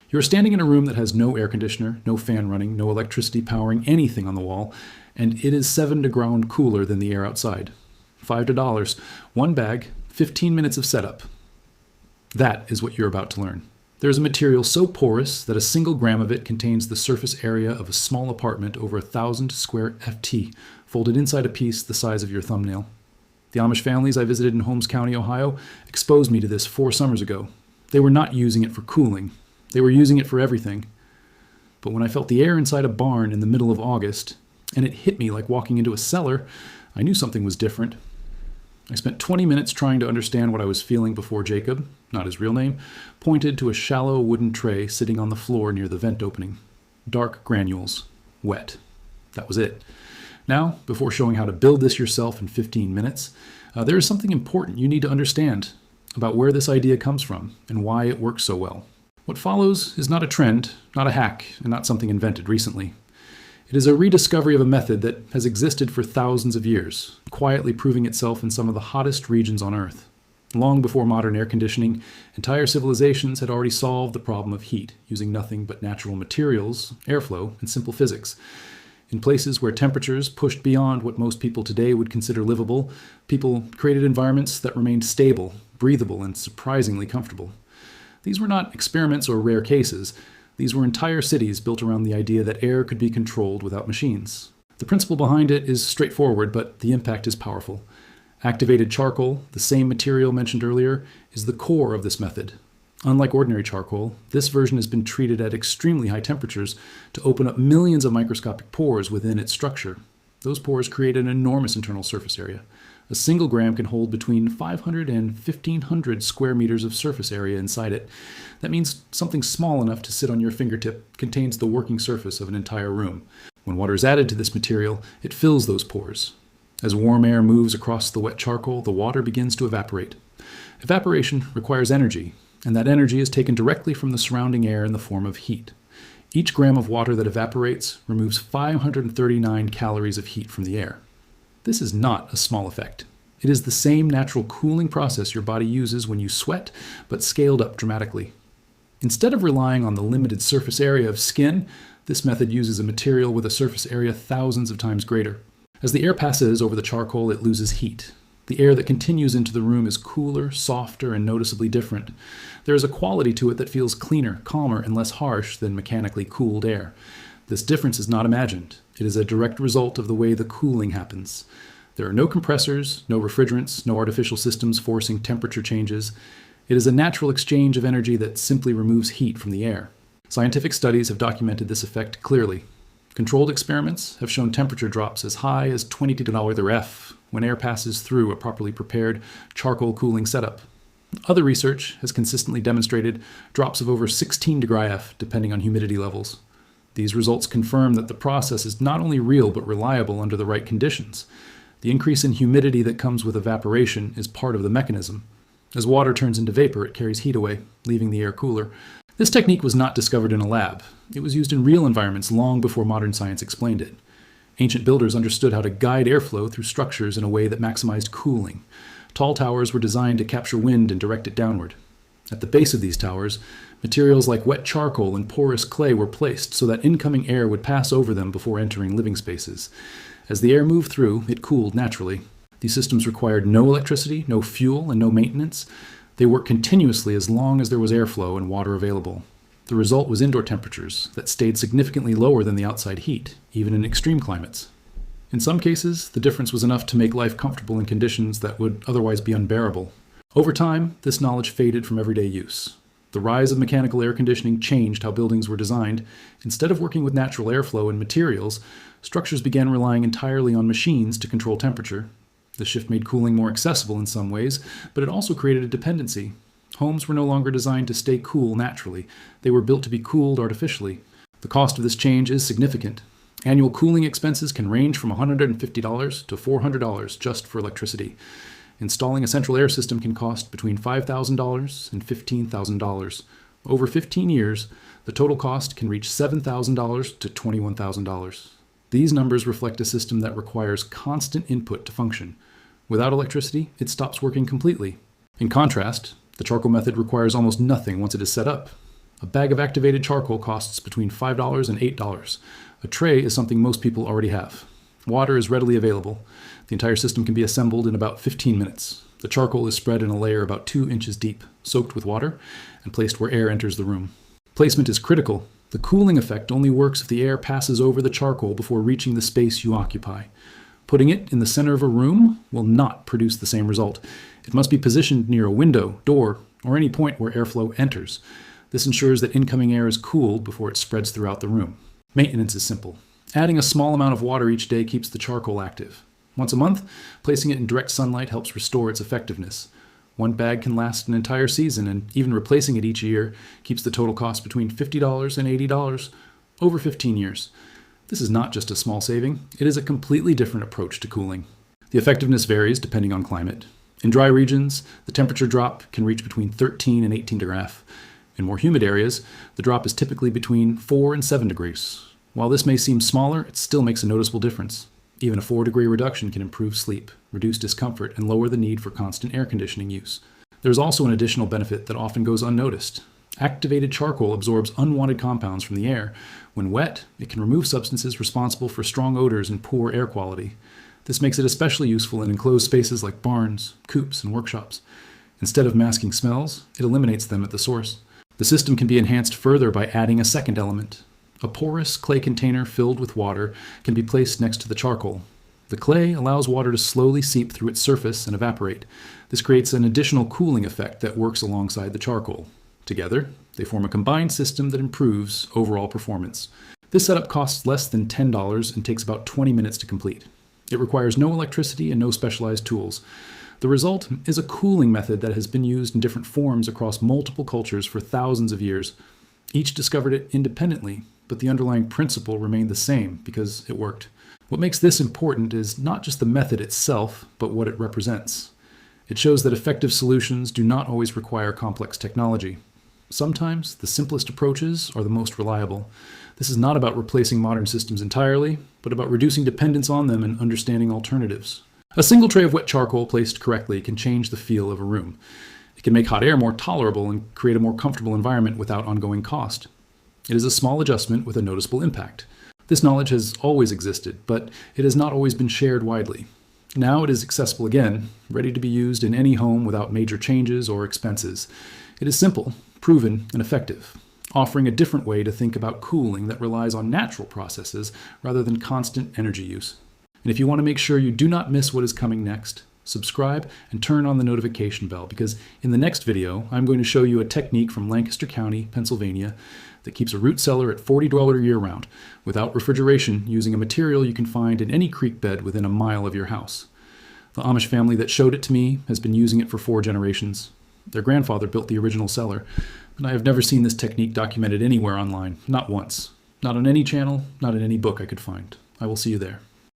You're standing in a room that has no air conditioner, no fan running, no electricity powering anything on the wall, and it is 7 to ground cooler than the air outside. $5, one bag, 15 minutes of setup. That is what you're about to learn. There's a material so porous that a single gram of it contains the surface area of a small apartment over 1,000 square FT, folded inside a piece the size of your thumbnail. The Amish families I visited in Holmes County, Ohio, exposed me to this 4 summers ago. They were not using it for cooling. They were using it for everything. But when I felt the air inside a barn in the middle of August, and it hit me like walking into a cellar, I knew something was different. I spent 20 minutes trying to understand what I was feeling before Jacob, not his real name, pointed to a shallow wooden tray sitting on the floor near the vent opening. Dark granules. Wet. That was it. Now, before showing how to build this yourself in 15 minutes, there is something important you need to understand about where this idea comes from and why it works so well. What follows is not a trend, not a hack, and not something invented recently. It is a rediscovery of a method that has existed for thousands of years, quietly proving itself in some of the hottest regions on Earth. Long before modern air conditioning, entire civilizations had already solved the problem of heat using nothing but natural materials, airflow, and simple physics. In places where temperatures pushed beyond what most people today would consider livable, people created environments that remained stable, breathable, and surprisingly comfortable. These were not experiments or rare cases. These were entire cities built around the idea that air could be controlled without machines. The principle behind it is straightforward, but the impact is powerful. Activated charcoal, the same material mentioned earlier, is the core of this method. Unlike ordinary charcoal, this version has been treated at extremely high temperatures to open up millions of microscopic pores within its structure. Those pores create an enormous internal surface area. A single gram can hold between 500 and 1,500 square meters of surface area inside it. That means something small enough to sit on your fingertip contains the working surface of an entire room. When water is added to this material, it fills those pores. As warm air moves across the wet charcoal, the water begins to evaporate. Evaporation requires energy, and that energy is taken directly from the surrounding air in the form of heat. Each gram of water that evaporates removes 539 calories of heat from the air. This is not a small effect. It is the same natural cooling process your body uses when you sweat, but scaled up dramatically. Instead of relying on the limited surface area of skin, this method uses a material with a surface area thousands of times greater. As the air passes over the charcoal, it loses heat. The air that continues into the room is cooler, softer, and noticeably different. There is a quality to it that feels cleaner, calmer, and less harsh than mechanically cooled air. This difference is not imagined. It is a direct result of the way the cooling happens. There are no compressors, no refrigerants, no artificial systems forcing temperature changes. It is a natural exchange of energy that simply removes heat from the air. Scientific studies have documented this effect clearly. Controlled experiments have shown temperature drops as high as 22 F when air passes through a properly prepared charcoal cooling setup. Other research has consistently demonstrated drops of over 16 F depending on humidity levels. These results confirm that the process is not only real but reliable under the right conditions. The increase in humidity that comes with evaporation is part of the mechanism. As water turns into vapor, it carries heat away, leaving the air cooler. This technique was not discovered in a lab. It was used in real environments long before modern science explained it. Ancient builders understood how to guide airflow through structures in a way that maximized cooling. Tall towers were designed to capture wind and direct it downward. At the base of these towers, materials like wet charcoal and porous clay were placed so that incoming air would pass over them before entering living spaces. As the air moved through, it cooled naturally. These systems required no electricity, no fuel, and no maintenance. They worked continuously as long as there was airflow and water available. The result was indoor temperatures that stayed significantly lower than the outside heat, even in extreme climates. In some cases, the difference was enough to make life comfortable in conditions that would otherwise be unbearable. Over time, this knowledge faded from everyday use. The rise of mechanical air conditioning changed how buildings were designed. Instead of working with natural airflow and materials, structures began relying entirely on machines to control temperature. The shift made cooling more accessible in some ways, but it also created a dependency. Homes were no longer designed to stay cool naturally. They were built to be cooled artificially. The cost of this change is significant. Annual cooling expenses can range from $150 to $400 just for electricity. Installing a central air system can cost between $5,000 and $15,000. Over 15 years, the total cost can reach $7,000 to $21,000. These numbers reflect a system that requires constant input to function. Without electricity, it stops working completely. In contrast, the charcoal method requires almost nothing once it is set up. A bag of activated charcoal costs between $5 and $8. A tray is something most people already have. Water is readily available. The entire system can be assembled in about 15 minutes. The charcoal is spread in a layer about 2 inches deep, soaked with water, and placed where air enters the room. Placement is critical. The cooling effect only works if the air passes over the charcoal before reaching the space you occupy. Putting it in the center of a room will not produce the same result. It must be positioned near a window, door, or any point where airflow enters. This ensures that incoming air is cooled before it spreads throughout the room. Maintenance is simple. Adding a small amount of water each day keeps the charcoal active. Once a month, placing it in direct sunlight helps restore its effectiveness. One bag can last an entire season, and even replacing it each year keeps the total cost between $50 and $80 over 15 years. This is not just a small saving, it is a completely different approach to cooling. The effectiveness varies depending on climate. In dry regions, the temperature drop can reach between 13 and 18 degrees. In more humid areas, the drop is typically between 4 and 7 degrees. While this may seem smaller, it still makes a noticeable difference. Even a 4-degree reduction can improve sleep, reduce discomfort, and lower the need for constant air conditioning use. There is also an additional benefit that often goes unnoticed. Activated charcoal absorbs unwanted compounds from the air. When wet, it can remove substances responsible for strong odors and poor air quality. This makes it especially useful in enclosed spaces like barns, coops, and workshops. Instead of masking smells, it eliminates them at the source. The system can be enhanced further by adding a second element. A porous clay container filled with water can be placed next to the charcoal. The clay allows water to slowly seep through its surface and evaporate. This creates an additional cooling effect that works alongside the charcoal. Together, they form a combined system that improves overall performance. This setup costs less than $10 and takes about 20 minutes to complete. It requires no electricity and no specialized tools. The result is a cooling method that has been used in different forms across multiple cultures for thousands of years. Each discovered it independently, but the underlying principle remained the same because it worked. What makes this important is not just the method itself, but what it represents. It shows that effective solutions do not always require complex technology. Sometimes the simplest approaches are the most reliable. This is not about replacing modern systems entirely, but about reducing dependence on them and understanding alternatives. A single tray of wet charcoal placed correctly can change the feel of a room. It can make hot air more tolerable and create a more comfortable environment without ongoing cost. It is a small adjustment with a noticeable impact. This knowledge has always existed, but it has not always been shared widely. Now it is accessible again, ready to be used in any home without major changes or expenses. It is simple, proven, and effective, offering a different way to think about cooling that relies on natural processes rather than constant energy use. And if you want to make sure you do not miss what is coming next, subscribe and turn on the notification bell, because in the next video, I'm going to show you a technique from Lancaster County, Pennsylvania, that keeps a root cellar at $40 year-round without refrigeration, using a material you can find in any creek bed within a mile of your house. The Amish family that showed it to me has been using it for 4 generations. Their grandfather built the original cellar, and I have never seen this technique documented anywhere online, not once. Not on any channel, not in any book I could find. I will see you there.